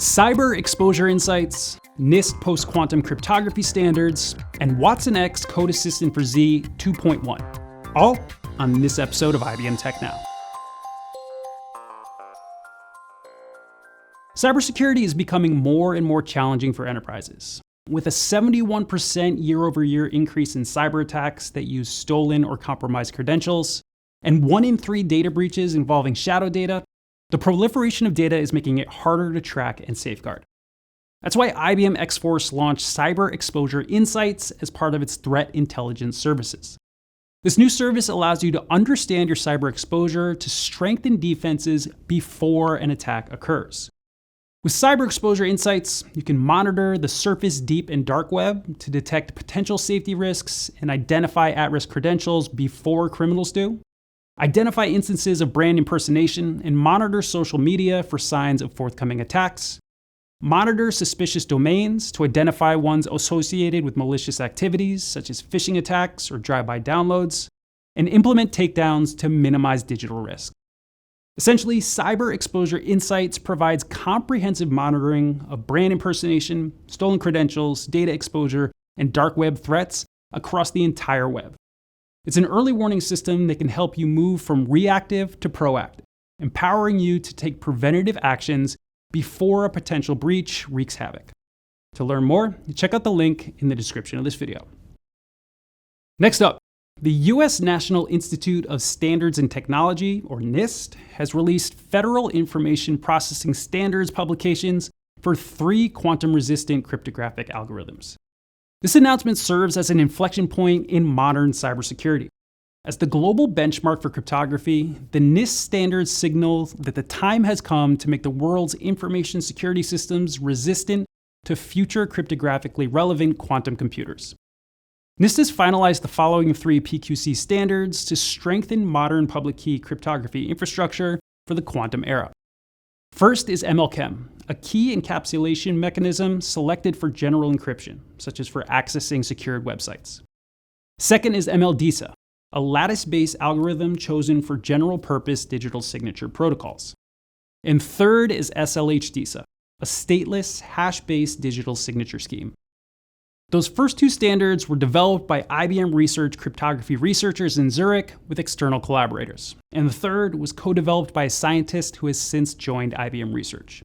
cyber exposure insights, NIST post-quantum cryptography standards, and watsonx Code Assistant for Z 2.1, all on this episode of IBM Tech Now. Cybersecurity is becoming more and more challenging for enterprises. With a 71% year-over-year increase in cyber attacks that use stolen or compromised credentials, and 1 in 3 data breaches involving shadow data, the proliferation of data is making it harder to track and safeguard. That's why IBM X-Force launched Cyber Exposure Insights as part of its threat intelligence services. This new service allows you to understand your cyber exposure to strengthen defenses before an attack occurs. With Cyber Exposure Insights, you can monitor the surface, deep, and dark web to detect potential safety risks and identify at-risk credentials before criminals do, identify instances of brand impersonation, and monitor social media for signs of forthcoming attacks, monitor suspicious domains to identify ones associated with malicious activities such as phishing attacks or drive-by downloads, and implement takedowns to minimize digital risk. Essentially, Cyber Exposure Insights provides comprehensive monitoring of brand impersonation, stolen credentials, data exposure, and dark web threats across the entire web. It's an early warning system that can help you move from reactive to proactive, empowering you to take preventative actions before a potential breach wreaks havoc. To learn more, check out the link in the description of this video. Next up, the U.S. National Institute of Standards and Technology, or NIST, has released Federal Information Processing Standards publications for 3 quantum-resistant cryptographic algorithms. This announcement serves as an inflection point in modern cybersecurity. As the global benchmark for cryptography, the NIST standards signal that the time has come to make the world's information security systems resistant to future cryptographically relevant quantum computers. NIST has finalized the following 3 PQC standards to strengthen modern public key cryptography infrastructure for the quantum era. First is MLChem, a key encapsulation mechanism selected for general encryption, such as for accessing secured websites. Second is MLDISA, a lattice-based algorithm chosen for general-purpose digital signature protocols. And third is SLHDISA, a stateless, hash-based digital signature scheme. Those first 2 standards were developed by IBM Research cryptography researchers in Zurich with external collaborators, and the third was co-developed by a scientist who has since joined IBM Research.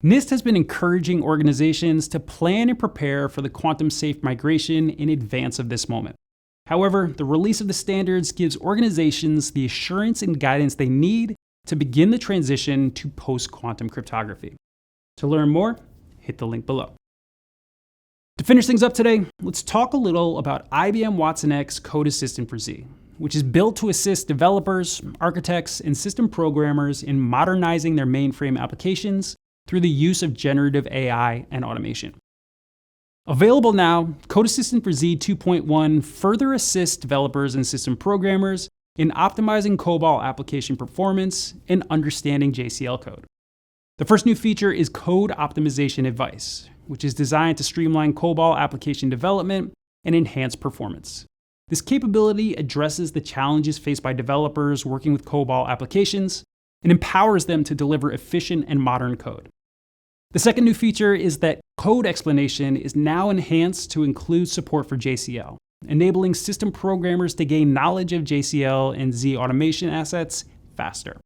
NIST has been encouraging organizations to plan and prepare for the quantum-safe migration in advance of this moment. However, the release of the standards gives organizations the assurance and guidance they need to begin the transition to post-quantum cryptography. To learn more, hit the link below. To finish things up today, let's talk a little about IBM watsonx Code Assistant for Z, which is built to assist developers, architects, and system programmers in modernizing their mainframe applications through the use of generative AI and automation. Available now, Code Assistant for Z 2.1 further assists developers and system programmers in optimizing COBOL application performance and understanding JCL code. The first new feature is Code Optimization Advice, which is designed to streamline COBOL application development and enhance performance. This capability addresses the challenges faced by developers working with COBOL applications and empowers them to deliver efficient and modern code. The second new feature is that code explanation is now enhanced to include support for JCL, enabling system programmers to gain knowledge of JCL and Z automation assets faster.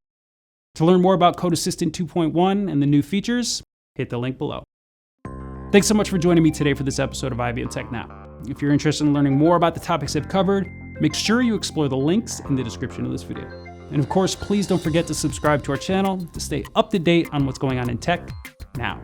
To learn more about Code Assistant 2.1 and the new features, hit the link below. Thanks so much for joining me today for this episode of IBM Tech Now. If you're interested in learning more about the topics I've covered, make sure you explore the links in the description of this video. And of course, please don't forget to subscribe to our channel to stay up to date on what's going on in tech now.